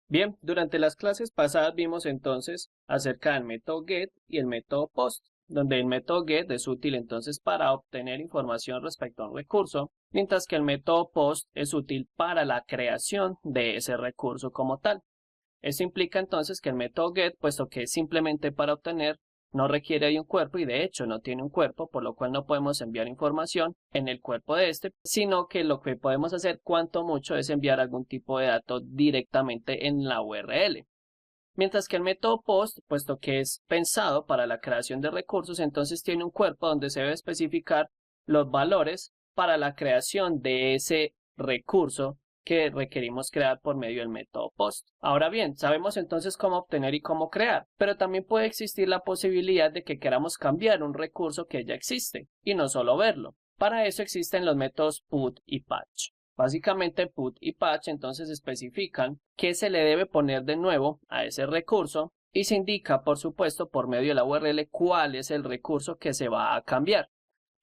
Bien, durante las clases pasadas vimos entonces acerca del método get y el método post, donde el método get es útil entonces para obtener información respecto a un recurso, mientras que el método post es útil para la creación de ese recurso como tal. Esto implica entonces que el método get, puesto que es simplemente para obtener, no requiere de un cuerpo y de hecho no tiene un cuerpo, por lo cual no podemos enviar información en el cuerpo de este, sino que lo que podemos hacer cuanto mucho es enviar algún tipo de dato directamente en la URL. Mientras que el método post, puesto que es pensado para la creación de recursos, entonces tiene un cuerpo donde se debe especificar los valores para la creación de ese recurso que requerimos crear por medio del método post. Ahora bien, sabemos entonces cómo obtener y cómo crear, pero también puede existir la posibilidad de que queramos cambiar un recurso que ya existe y no solo verlo. Para eso existen los métodos put y patch. Básicamente put y patch entonces especifican qué se le debe poner de nuevo a ese recurso y se indica, por supuesto, por medio de la URL cuál es el recurso que se va a cambiar.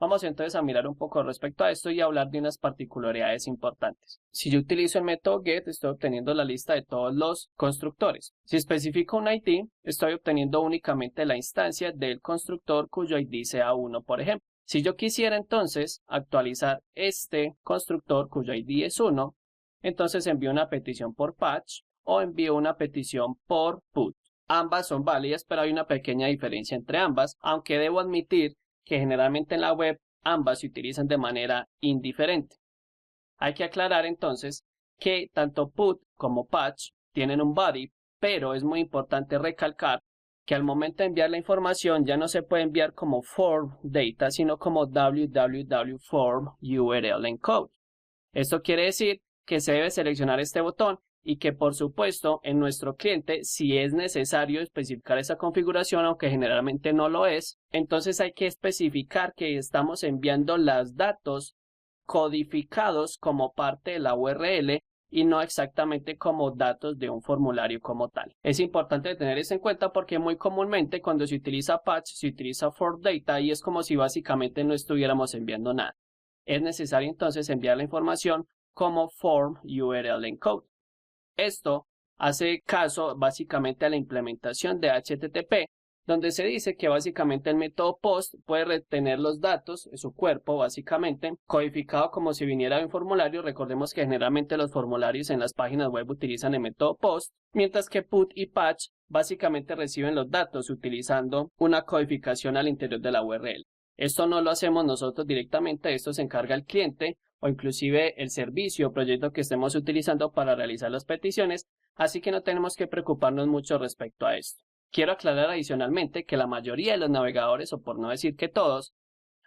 Vamos entonces a mirar un poco respecto a esto y hablar de unas particularidades importantes. Si yo utilizo el método get, estoy obteniendo la lista de todos los constructores. Si especifico un ID, estoy obteniendo únicamente la instancia del constructor cuyo ID sea 1, por ejemplo. Si yo quisiera entonces actualizar este constructor cuyo ID es 1, entonces envío una petición por patch o envío una petición por put. Ambas son válidas, pero hay una pequeña diferencia entre ambas, aunque debo admitir que generalmente en la web ambas se utilizan de manera indiferente. Hay que aclarar entonces que tanto put como patch tienen un body, pero es muy importante recalcar que al momento de enviar la información ya no se puede enviar como form data, sino como www form URL encode. Esto quiere decir que se debe seleccionar este botón y que por supuesto en nuestro cliente si es necesario especificar esa configuración, aunque generalmente no lo es, entonces hay que especificar que estamos enviando los datos codificados como parte de la URL y no exactamente como datos de un formulario como tal. Es importante tener eso en cuenta porque muy comúnmente cuando se utiliza patch se utiliza for data y es como si básicamente no estuviéramos enviando nada. Es necesario entonces enviar la información como form URL encode. Esto hace caso básicamente a la implementación de HTTP, donde se dice que básicamente el método POST puede retener los datos, su cuerpo básicamente, codificado como si viniera de un formulario. Recordemos que generalmente los formularios en las páginas web utilizan el método POST, mientras que PUT y PATCH básicamente reciben los datos utilizando una codificación al interior de la URL. Esto no lo hacemos nosotros directamente, esto se encarga el cliente o inclusive el servicio o proyecto que estemos utilizando para realizar las peticiones, así que no tenemos que preocuparnos mucho respecto a esto. Quiero aclarar adicionalmente que la mayoría de los navegadores, o por no decir que todos,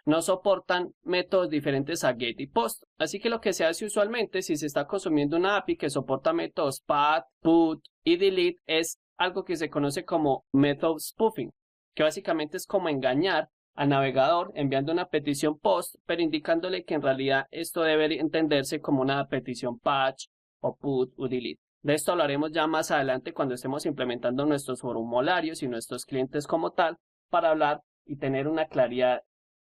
no soportan métodos diferentes a get y post, así que lo que se hace usualmente si se está consumiendo una API que soporta métodos pat, put y delete es algo que se conoce como method spoofing, que básicamente es como engañar al navegador enviando una petición post, pero indicándole que en realidad esto debe entenderse como una petición patch o put o delete. De esto hablaremos ya más adelante cuando estemos implementando nuestros formularios y nuestros clientes como tal para hablar y tener una claridad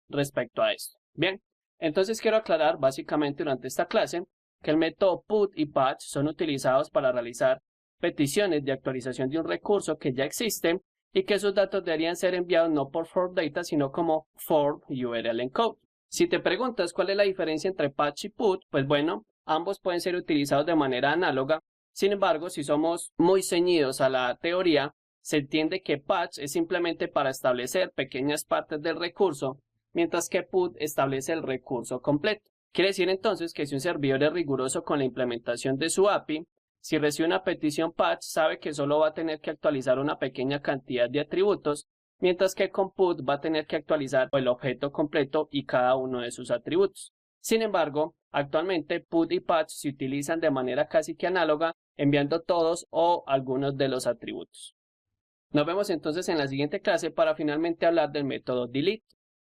respecto a esto. Bien, entonces quiero aclarar básicamente durante esta clase que el método put y patch son utilizados para realizar peticiones de actualización de un recurso que ya existe y que esos datos deberían ser enviados no por form data, sino como form URL encode. Si te preguntas cuál es la diferencia entre patch y put, pues bueno, ambos pueden ser utilizados de manera análoga. Sin embargo, si somos muy ceñidos a la teoría, se entiende que patch es simplemente para establecer pequeñas partes del recurso, mientras que put establece el recurso completo. Quiere decir entonces que si un servidor es riguroso con la implementación de su API, si recibe una petición patch, sabe que solo va a tener que actualizar una pequeña cantidad de atributos, mientras que con put va a tener que actualizar el objeto completo y cada uno de sus atributos. Sin embargo, actualmente put y patch se utilizan de manera casi que análoga, enviando todos o algunos de los atributos. Nos vemos entonces en la siguiente clase para finalmente hablar del método delete.